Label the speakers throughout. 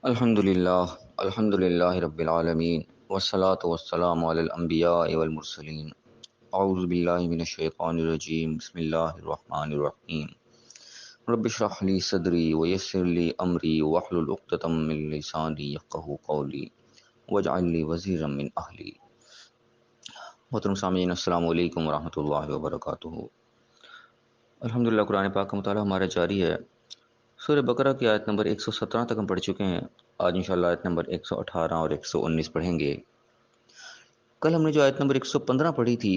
Speaker 1: الحمد للہ رب العالمین والصلاة والسلام علی الانبیاء والمرسلین اعوذ باللہ من الشیطان الرجیم بسم اللہ الرحمن الرحیم رب اشرح لی صدری ویسر لی امری واحلل عقدۃ من لسانی یفقہوا قولی واجعل لی وزیرا من اہلی۔ محترم سامعین، السلام علیکم ورحمۃ اللہ وبرکاتہ۔ الحمدللہ قرآن پاک کا مطالعہ ہمارا جاری ہے۔ سورہ بقرہ کی آیت نمبر 117 تک ہم پڑھ چکے ہیں۔ آج انشاءاللہ آیت نمبر 118 اور 119 پڑھیں گے۔ کل ہم نے جو آیت نمبر 115 پڑھی تھی،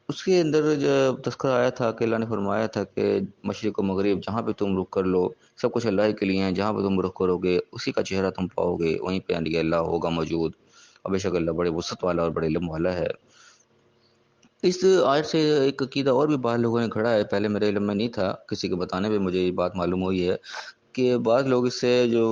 Speaker 1: اس کے اندر جو تذکرہ آیا تھا کہ اللہ نے فرمایا تھا کہ مشرق و مغرب جہاں پہ تم رخ کر لو سب کچھ اللہ کے لیے ہیں، جہاں پہ تم رخ کرو گے اسی کا چہرہ تم پاؤ گے، وہیں پہ اللہ ہوگا موجود، اور بے شک اللہ بڑے وسعت والا اور بڑے علم والا ہے۔ اس آیت سے ایک عقیدہ اور بھی بعض لوگوں نے کھڑا ہے، پہلے میرے علم میں نہیں تھا، کسی کے بتانے پہ مجھے یہ بات معلوم ہوئی ہے کہ بعض لوگ اس سے جو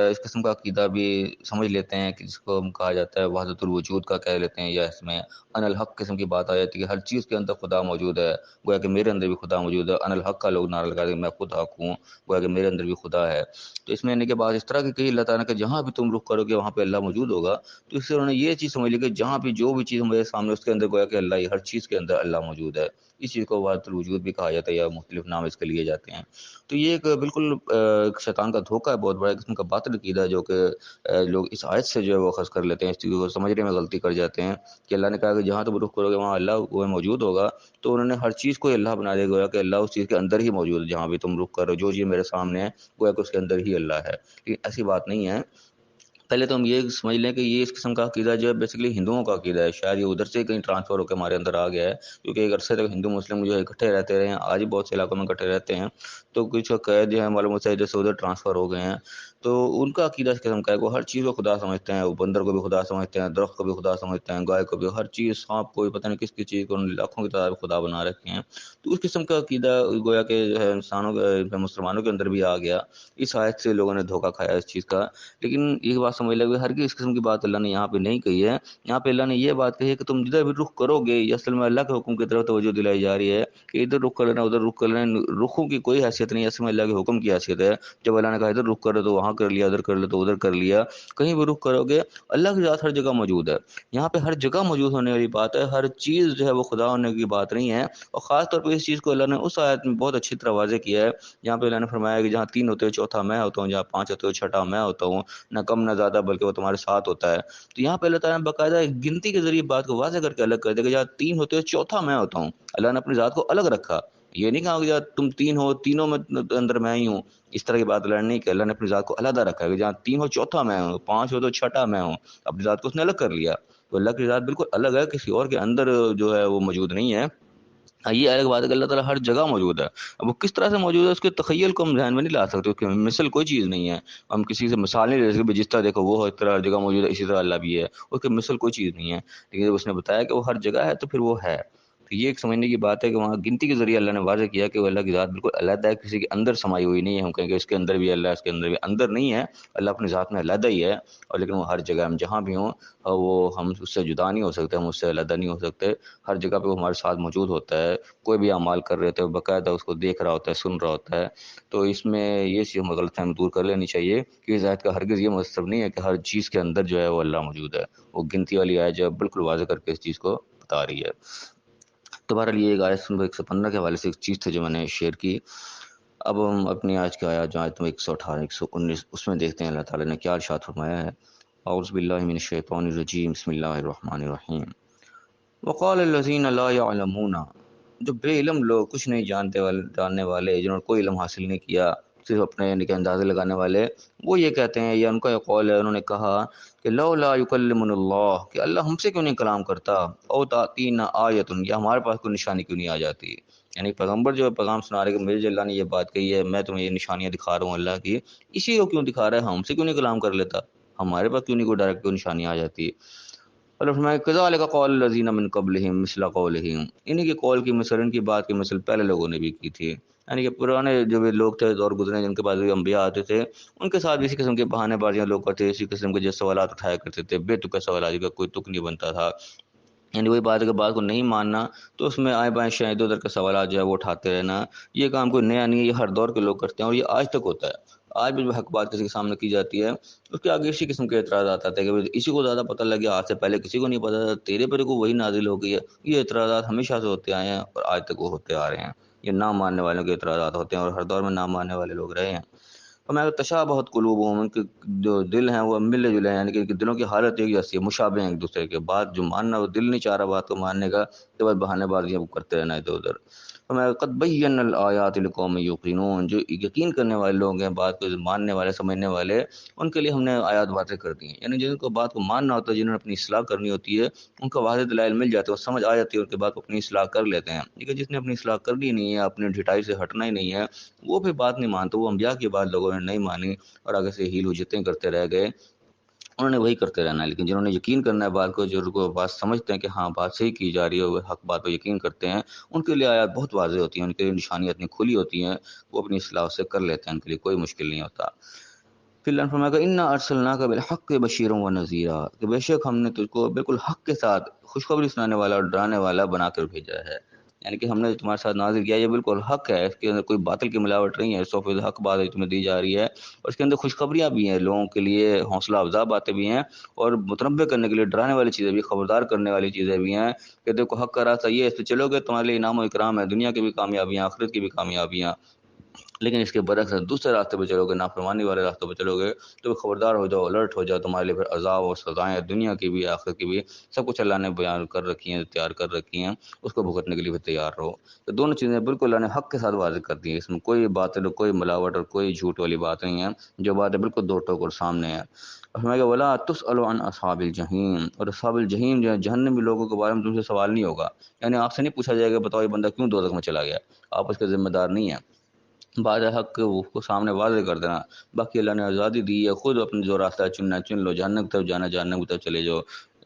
Speaker 1: اس قسم کا عقیدہ بھی سمجھ لیتے ہیں کہ جس کو ہم کہا جاتا ہے وحدت الوجود کا کہہ لیتے ہیں، یا اس میں ان الحق قسم کی بات آ جاتی ہے کہ ہر چیز کے اندر خدا موجود ہے، گویا کہ میرے اندر بھی خدا موجود ہے۔ ان الحق کا لوگ نعرہ لگاتے ہیں میں خود حق ہوں، گویا کہ میرے اندر بھی خدا ہے۔ تو اس میں یعنی کہ بعض اس طرح کی کہی اللہ تعالیٰ کہ جہاں بھی تم رخ کرو گے وہاں پہ اللہ موجود ہوگا، تو اس سے انہوں نے یہ چیز سمجھ لی کہ جہاں بھی جو بھی چیز میرے سامنے اس کے اندر گویا کہ اللہ ہی، ہر چیز کے اندر اللہ موجود ہے۔ اس چیز کو وحدت الوجود بھی کہا جاتا ہے، یا مختلف نام اس کے لیے جاتے ہیں۔ تو یہ ایک بالکل شیطان کا دھوکہ ہے، بہت بڑا قسم کا باطل عقیدہ ہے جو کہ لوگ اس آیت سے جو ہے وہ اخذ کر لیتے ہیں، اس چیز کو سمجھنے میں غلطی کر جاتے ہیں کہ اللہ نے کہا کہ جہاں تم رخ کرو گے وہاں اللہ وہ موجود ہوگا، تو انہوں نے ہر چیز کو اللہ بنا دیا گیا کہ اللہ اس چیز کے اندر ہی موجود ہے، جہاں بھی تم رخ کرو جو چیز میرے سامنے ہے گویا کہ اس کے اندر ہی اللہ ہے۔ لیکن ایسی بات نہیں ہے۔ پہلے تو ہم یہ سمجھ لیں کہ یہ اس قسم کا عقیدہ جو ہے بیسیکلی ہندوؤں کا عقیدہ ہے، شاید یہ ادھر سے کہیں ٹرانسفر ہو کے ہمارے اندر آ گیا ہے، کیونکہ ایک عرصے تک ہندو مسلم جو ہے اکٹھے رہتے رہے ہیں، آج بھی بہت سے علاقوں میں اکٹھے رہتے ہیں، تو کچھ قید جو ہے معلوم ہوتا ہے جیسے ادھر ٹرانسفر ہو گئے ہیں، تو ان کا عقیدہ اس قسم کا ہے کہ وہ ہر چیز کو خدا سمجھتے ہیں، وہ بندر کو بھی خدا سمجھتے ہیں، درخت کو بھی خدا سمجھتے ہیں، گائے کو بھی، ہر چیز، سانپ کو بھی، پتہ نہیں کس کی چیز کو انہوں نے لاکھوں کی تعداد میں خدا بنا رکھے ہیں۔ تو اس قسم کا عقیدہ گویا کہ جو ہے انسانوں کے، مسلمانوں کے اندر بھی آ گیا۔ اس آیت سے لوگوں نے دھوکہ کھایا اس چیز کا۔ لیکن یہ بات سمجھ لے کہ ہرگز اس قسم کی بات اللہ نے یہاں پہ نہیں کہی ہے۔ یہاں پہ اللہ نے یہ بات کہی ہے کہ تم جدھر بھی رخ کرو گے، یہ اصل میں اللہ کے حکم کی طرف توجہ دلائی جا رہی ہے کہ ادھر رخ کر لینا ادھر رخ کر لینا، رخوں کی کوئی حیثیت نہیں ہے، اصل میں اللہ کے حکم کی حیثیت ہے۔ جب اللہ نے کہا ادھر رخ کرو تو وہاں کر لیا، ادھر کر لو تو ادھر کر لیا، کہیں بھی رخ کرو گے اللہ کی ذات ہر جگہ موجود ہے۔ یہاں پہ ہر جگہ موجود ہونے والی بات ہے، ہر چیز جو ہے وہ خدا ہونے کی بات نہیں ہے۔ اور خاص طور پہ اس چیز کو اللہ نے اس آیت میں بہت اچھی طرح واضح کیا ہے جہاں پہ اللہ نے فرمایا کہ جہاں تین ہوتے ہو چوتھا میں ہوتا ہوں، جہاں پانچ ہوتے ہو چھٹا میں ہوتا ہوں، نہ کم نہ زیادہ بلکہ وہ تمہارے ساتھ ہوتا ہے۔ تو یہاں پہ اللہ تعالیٰ نے باقاعدہ ایک گنتی کے ذریعے بات کو واضح کر کے الگ کر دیا کہ جہاں تین ہوتے ہو چوتھا میں ہوتا ہوں۔ اللہ نے اپنی ذات کو الگ رکھا، یہ نہیں کہا کہ جہاں تم تین ہو تینوں میں اندر میں ہی ہوں، اس طرح کی بات اللہ نے نہیں کہ اللہ نے اپنی ذات کو علیحدہ رکھا ہے کہ جہاں تین ہو چوتھا میں ہوں، پانچ ہو تو چھٹا میں ہوں، اپنی ذات کو اس نے الگ کر لیا۔ تو اللہ کی ذات بالکل الگ ہے، کسی اور کے اندر جو ہے وہ موجود نہیں ہے۔ یہ الگ بات ہے کہ اللہ تعالیٰ ہر جگہ موجود ہے۔ اب وہ کس طرح سے موجود ہے اس کے تخیل کو ہم ذہن میں نہیں لا سکتے، اس کی مثل کوئی چیز نہیں ہے، ہم کسی سے مثال نہیں لے سکتے جس طرح دیکھو وہ اس طرح ہر جگہ موجود ہے اسی طرح اللہ بھی ہے، اس کی مثل کوئی چیز نہیں ہے۔ لیکن جب اس نے بتایا کہ وہ ہر جگہ ہے تو پھر وہ ہے، تو یہ ایک سمجھنے کی بات ہے کہ وہاں گنتی کے ذریعے اللہ نے واضح کیا کہ وہ اللہ کی ذات بالکل علیحدہ ہے، کسی کے اندر سمائی ہوئی نہیں ہے۔ ہم کہیں کہ اس کے اندر بھی اللہ ہے، اس کے اندر بھی، اندر نہیں ہے، اللہ اپنی ذات میں علیحدہ ہی ہے، اور لیکن وہ ہر جگہ، ہم جہاں بھی ہوں اور وہ ہم اس سے جدا نہیں ہو سکتے، ہم اس سے علیحدہ نہیں ہو سکتے، ہر جگہ پہ وہ ہمارے ساتھ موجود ہوتا ہے۔ کوئی بھی اعمال کر رہے تھے باقاعدہ اس کو دیکھ رہا ہوتا ہے، سن رہا ہوتا ہے۔ تو اس میں یہ چیز ہمیں غلط فہمی دور کر لینی چاہیے کہ اس آیت کا ہرگز یہ مطلب نہیں ہے کہ ہر چیز کے اندر جو ہے وہ اللہ موجود ہے۔ وہ گنتی والی آیت جو ہے بالکل واضح کر کے اس چیز کو بتا رہی ہے۔ تو بہرحال یہ ایک آیت 115 کے حوالے سے ایک چیز تھی جو میں نے شیئر کی۔ اب ہم اپنی آج کی آیات جو آیت 118 119 اس میں دیکھتے ہیں اللہ تعالیٰ نے کیا ارشاد فرمایا ہے۔ اعوذ باللہ من الشیطان الرجیم، بسم اللہ الرحمن الرحیم۔ وقال الذین لا یعلمون، جو بے علم لوگ، کچھ نہیں جاننے والے، جنہوں نے کوئی علم حاصل نہیں کیا، صرف اپنے یعنی کہ اندازے لگانے والے، وہ یہ کہتے ہیں، یا ان کا یہ قول ہے، انہوں نے کہا کہ لولا یکلمنا اللہ، کہ اللہ ہم سے کیوں نہیں کلام کرتا، او تاتینا آیۃ، یا ہمارے پاس کوئی نشانی کیوں نہیں آ جاتی۔ یعنی پیغمبر جو پیغام سنا رہے کہ میرے جو اللہ نے یہ بات کہی ہے، میں تمہیں یہ نشانیاں دکھا رہا ہوں اللہ کی، اسی کو کیوں دکھا رہا ہے، ہم سے کیوں نہیں کلام کر لیتا، ہمارے پاس کیوں نہیں کوئی ڈائریکٹ کوئی نشانی آ جاتی۔ اللہ فرمایا کذالک قال الذین من قبلہم مثل قولہم، انہی کے قول کی مثل، ان کی بات کی مثل پہلے لوگوں نے بھی کی تھی۔ یعنی کہ پرانے جو بھی لوگ تھے دور گزرے جن کے پاس بھی انبیاء آتے تھے، ان کے ساتھ بھی اسی قسم کے بہانے بازیاں لوگ کرتے، اسی قسم کے جو سوالات اٹھایا کرتے تھے، بے تکے سوالات کا کوئی تک نہیں بنتا تھا۔ یعنی وہی بات ہے کہ بات کو نہیں ماننا تو اس میں آئیں بائیں شاید ادھر کے سوالات جو ہے وہ اٹھاتے رہنا، یہ کام کوئی نیا نہیں ہے، یہ ہر دور کے لوگ کرتے ہیں اور یہ آج تک ہوتا ہے۔ آج بھی جو حق بات کسی کے سامنے کی جاتی ہے اس کے آگے اسی قسم کے اعتراضات آتے ہیں کہ اسی کو زیادہ پتہ لگ گیا، آج سے پہلے کسی کو نہیں پتا تھا، تیرے پر کو وہی نازل ہو گئی ہے۔ یہ اعتراضات ہمیشہ سے ہوتے آئے ہیں اور آج تک وہ ہوتے آ رہے ہیں۔ یہ نہ ماننے والوں کے اعتراضات ہوتے ہیں اور ہر دور میں نہ ماننے والے لوگ رہے ہیں۔ اور میں تشابہت قلوبہم، ان کے جو دل ہیں وہ ملے جلے ہیں، یعنی کہ دلوں کی حالت ایک جیسی ہے، مشابہ ہیں ایک دوسرے کے، بات جو ماننا وہ دل نہیں چاہ رہا بات کو ماننے کا، تو بس بہانے بازیاں کرتے رہنا ادھر ادھر۔ میں قد بینا الآیات لقوم یوقنون، جو یقین کرنے والے لوگ ہیں، بات کو ماننے والے سمجھنے والے، ان کے لیے ہم نے آیات واضح کر دی ہیں۔ یعنی جن کو بات کو ماننا ہوتا ہے، جنہوں نے اپنی اصلاح کرنی ہوتی ہے، ان کو واضح دلائل مل جاتے ہیں، وہ سمجھ آ جاتی ہے، ان کے بات کو اپنی اصلاح کر لیتے ہیں۔ لیکن جس نے اپنی اصلاح کرنی نہیں ہے، اپنی ڈھٹائی سے ہٹنا ہی نہیں ہے، وہ پھر بات نہیں مانتا۔ وہ انبیاء کی بات لوگوں نے نہیں مانی اور آگے سے ہیل حجتیں کرتے رہ گئے، انہوں نے وہی کرتے رہنا ہے۔ لیکن جنہوں نے یقین کرنا ہے بات کو، جو کو بات سمجھتے ہیں کہ ہاں بات صحیح کی جا رہی ہے، وہ حق بات کو یقین کرتے ہیں، ان کے لیے آیات بہت واضح ہوتی ہیں، ان کے لیے نشانیاں اتنی کھلی ہوتی ہیں، وہ اپنی اصلاح سے کر لیتے ہیں، ان کے لیے کوئی مشکل نہیں ہوتا۔ پھر اللہ نے فرمایا کہ انا ارسلناک بالحق بشیرا ونذیرا، کہ بے شک ہم نے تجھ کو بالکل حق کے ساتھ خوشخبری سنانے والا اور ڈرانے والا بنا کر بھیجا ہے۔ یعنی کہ ہم نے تمہارے ساتھ نازل کیا، یہ بالکل حق ہے، اس کے اندر کوئی باطل کی ملاوٹ نہیں ہے، سو فیصد حق بات تمہیں دی جا رہی ہے، اور اس کے اندر خوشخبریاں بھی ہیں، لوگوں کے لیے حوصلہ افزا باتیں بھی ہیں، اور متنبع کرنے کے لیے ڈرانے والی چیزیں بھی، خبردار کرنے والی چیزیں بھی ہیں کہ دیکھو حق کا راستہ یہ ہے، اس پہ چلو گے تمہارے لیے انعام و اکرام ہے، دنیا کی بھی کامیابیاں، آخرت کی بھی کامیابیاں۔ لیکن اس کے برعکس دوسرے راستے پہ چلو گے، نافرمانی والے راستوں پہ چلو گے، تو خبردار ہو جاؤ، الرٹ ہو جاؤ، تمہارے لیے پھر عذاب اور سزائیں دنیا کی بھی آخرت کی بھی، سب کچھ اللہ نے بیان کر رکھی ہیں، تیار کر رکھی ہیں، اس کو بھگتنے کے لیے بھی تیار رہو۔ تو دونوں چیزیں بالکل اللہ نے حق کے ساتھ واضح کر دی ہیں، اس میں کوئی باطل، کوئی ملاوٹ اور کوئی جھوٹ والی بات نہیں ہے، جو باتیں بالکل دو ٹوکر سامنے ہیں۔ اور فرمایا کہ ولا تسأل عن اصحاب الجحیم، اور اصحاب الجحیم جو ہے جہنمی لوگوں کے بارے میں تم سے سوال نہیں ہوگا، یعنی آپ سے نہیں پوچھا جائے گا بتاؤ یہ بندہ کیوں دوزخ میں چلا گیا، آپ اس کے ذمہ دار نہیں ہیں۔ بعد حق کو سامنے واضح کر دینا، باقی اللہ نے آزادی دی ہے، خود اپنے جو راستہ چننا چن لو، جہنم کی طرف جانا جہنم کی طرف چلے جاؤ،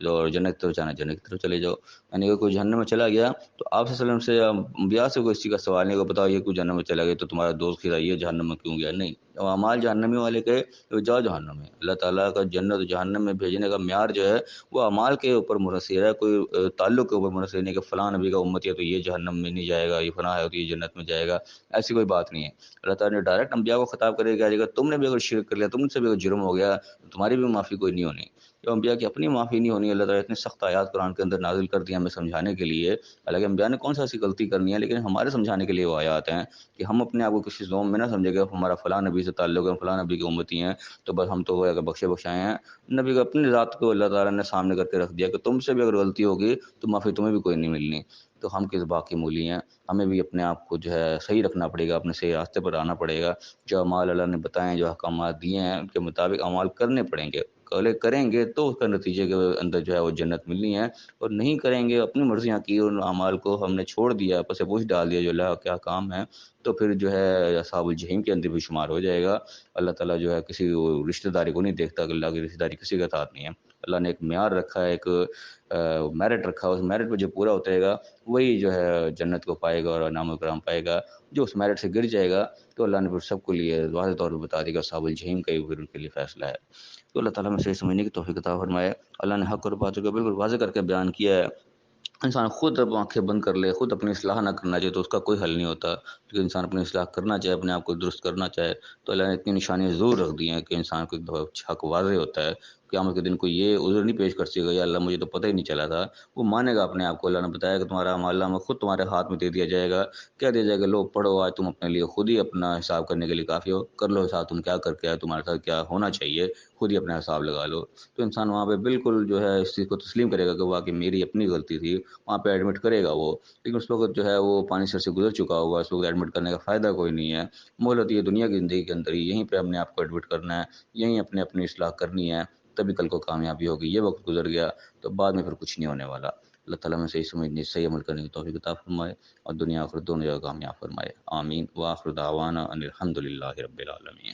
Speaker 1: اور جنت کی طرف جانا جنت کی طرف چلے جاؤ۔ یعنی کہ کوئی جہنم میں چلا گیا تو آپ صلی اللہ علیہ وسلم سے انبیاء سے کوئی اس چیز کا سوال نہیں ہوگا بتاؤ یہ کوئی جہنم میں چلا گیا تو تمہارا دوست کھلا یہ جہنم میں کیوں گیا، نہیں۔ جب اعمال جہنمی والے کے تو جاؤ جہنم میں، اللہ تعالیٰ کا جنت و جہنم میں بھیجنے کا معیار جو ہے وہ اعمال کے اوپر منحصر ہے، کوئی تعلق کے اوپر منحصر نہیں کہ فلاں نبی کا امتی ہے تو یہ جہنم میں نہیں جائے گا، یہ فلاں ہے تو یہ جنت میں جائے گا، ایسی کوئی بات نہیں ہے۔ اللہ تعالیٰ نے ڈائریکٹ انبیاء کو خطاب کرے گا کہ تم نے بھی اگر شرک کر لیا، تم سے بھی اگر جرم ہو گیا تو تمہاری بھی معافی کوئی نہیں ہونی۔ جو انبیاء کی اپنی معافی نہیں ہونی، اللہ تعالیٰ اتنے سخت آیات قرآن کے اندر نازل کر دی ہمیں سمجھانے کے لیے، حالانکہ انبیاء نے کون سا ایسی غلطی کرنی ہے، لیکن ہمارے سمجھانے کے لیے وہ آیات ہیں کہ ہم اپنے آپ کو کسی زوم میں نہ سمجھے گا ہمارا فلاں نبی سے تعلق ہے، فلاں نبی کی امتی ہیں تو بس ہم تو وہ بخشے بخشائے ہیں۔ نبی کو اپنی ذات کو اللہ تعالیٰ نے سامنے کر کے رکھ دیا کہ تم سے بھی اگر غلطی ہوگی تو معافی تمہیں بھی کوئی نہیں ملنی، تو ہم کس باقی مولی ہیں، ہمیں بھی اپنے آپ کو جو ہے صحیح رکھنا پڑے گا، اپنے صحیح راستے پر آنا پڑے گا، جو اعمال اللہ نے بتائے، جو احکامات دیے ہیں ان کے مطابق اعمال کرنے پڑیں گے، کریں گے تو اس کا نتیجے کے اندر جو ہے وہ جنت ملنی ہے، اور نہیں کریں گے اپنی مرضیاں کی، ان اعمال کو ہم نے چھوڑ دیا، پس پوچھ ڈال دیا جو اللہ کا کام ہے، تو پھر جو ہے اصحاب الجحیم کے اندر بھی شمار ہو جائے گا۔ اللہ تعالیٰ جو ہے کسی رشتہ داری کو نہیں دیکھتا کہ اللہ کی رشتہ داری کسی کا ساتھ نہیں ہے، اللہ نے ایک معیار رکھا ہے، ایک میرٹ رکھا ہے، اس میرٹ پہ جو پورا ہوتا گا وہی جو ہے جنت کو پائے گا اور انعام و کرام پائے گا، جو اس میرٹ سے گر جائے گا تو اللہ نے پھر سب کو لیے واضح طور پہ بتا دے گا اصحاب الجحیم کا ہی پھر ان کے لیے فیصلہ ہے۔ تو اللہ تعالیٰ میں صحیح سمجھنے کی توفیق عطا فرمائے۔ اللہ نے حق اور باطل کو بالکل واضح کر کے بیان کیا ہے۔ انسان خود اب آنکھیں بند کر لے، خود اپنی اصلاح نہ کرنا چاہے تو اس کا کوئی حل نہیں ہوتا، کیونکہ انسان اپنی اصلاح کرنا چاہے، اپنے آپ کو درست کرنا چاہے تو اللہ نے اتنی نشانیاں ضرور رکھ دی ہیں کہ انسان کو ایک دفعہ حق واضح ہوتا ہے، قیامت کے دن کو یہ عذر نہیں پیش کر سکے گا یا اللہ مجھے تو پتہ ہی نہیں چلا تھا، وہ مانے گا اپنے آپ کو۔ اللہ نے بتایا کہ تمہارا اعمال نامہ خود تمہارے ہاتھ میں دے دیا جائے گا، کہہ دیا جائے گا لو پڑھو، آج تم اپنے لیے خود ہی اپنا حساب کرنے کے لیے کافی ہو، کر لو حساب تم کیا کر کے آئے، تمہارے ساتھ کیا ہونا چاہیے، خود ہی اپنا حساب لگا لو۔ تو انسان وہاں پہ بالکل جو ہے اس چیز کو تسلیم کرے گا کہ واقعی میری اپنی غلطی تھی، وہاں پہ ایڈمٹ کرے گا وہ، لیکن اس وقت جو ہے وہ پانی سر سے گزر چکا ہوگا، اس وقت ایڈمٹ کرنے کا فائدہ کوئی نہیں ہے۔ مہلت یہ دنیا کی زندگی کے اندر ہی، یہیں پہ اپنے آپ کو ایڈمٹ کرنا ہے، یہیں اپنی اصلاح کرنی ہے، تبھی کل کو کامیابی ہوگی۔ یہ وقت گزر گیا تو بعد میں پھر کچھ نہیں ہونے والا۔ اللہ تعالیٰ میں صحیح سمجھنے، صحیح عمل کرنے کی توفیق عطا فرمائے اور دنیا آخرت دونوں جگہ کامیاب فرمائے، آمین۔ وآخر دعوانا ان الحمد للہ رب العالمین۔